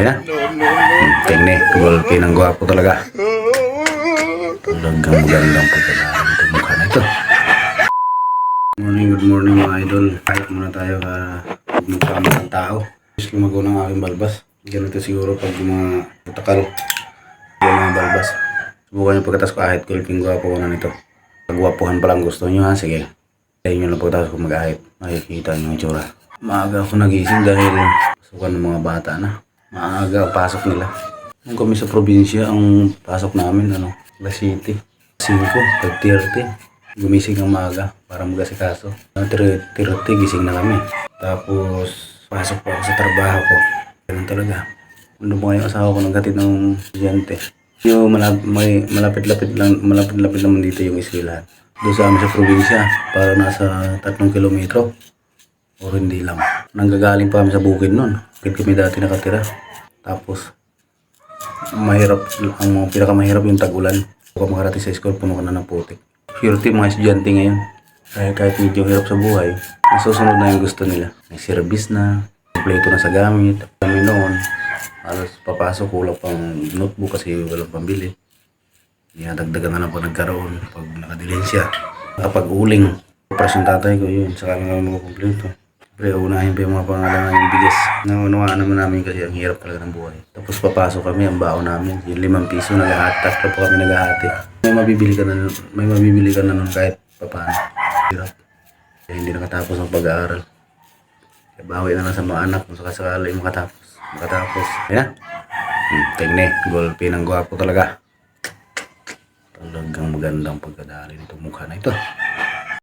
Ayan na. Tingnan, gulpi ng gwapo talaga. Talagang magandang pagkadaan itong mukha na ito. Good morning mga idol. Kahit muna tayo magmukha ng tao. Gusto lumago ng aking balbas. Ganito siguro pag mga putakal. Yan mga balbas. Subukan nyo pagkatas ko ahit. Gulping gwapo ko na nito. Pagwapuhan pa lang gusto nyo ha. Sige. Kaya nyo lang pagkatas ko mag-ahit. Makikita nyo yung itsura. Maaga ako nagising dahil pasukan ng mga bata na. Maaga ang pasok nila. Nung kami sa probinsya, ang pasok namin, La City. 5, 5:30. Gumising ng maaga para mag-asikaso. 3:30 gising na kami. Tapos, pasok pa ako sa trabaho ko. Ganun talaga. Ano ba yung asawa ko naghatid ng estudyante? Yung malapit-lapit naman dito yung eskwelahan. Doon sa amin sa probinsya, para nasa 3 kilometro. O hindi lang. Nanggagaling pa kami sa bukid nun. Bukid kami dati nakatira. Tapos, ang pinakamahirap yung tag-ulan. Kung makarating sa school, puno ka na ng putik. Surety mga estudyante ngayon. Kahit medyo hirap sa buhay, nasusunod na yung gusto nila. May service na, kompleto na sa gamit. Kami noon, alas papasok, kulang pang notebook kasi walang pambili. Dagdagan na lang pag nagkaroon, pag nakadilensya. Kapag uling, operasyon tatay ko yun, saka lang kami makumpleto. Siyempre, unahin pa yung mga pangalaman yung bigas. Naunawaan naman namin kasi ang hirap talaga ng buhay. Tapos papasok kami, ang baon namin, yung 5 piso nagahati. Tatlo po kami nagahati. May mabibili ka na nun kahit papaano. Hirap. Kaya hindi nakatapos ang pag-aaral. Kaya bawi na lang sa mga anak kung sakasakali makatapos. Ayan na. Tingnan, gulpi ng gwapo talaga. Talagang magandang pagkadali nitong mukha na ito.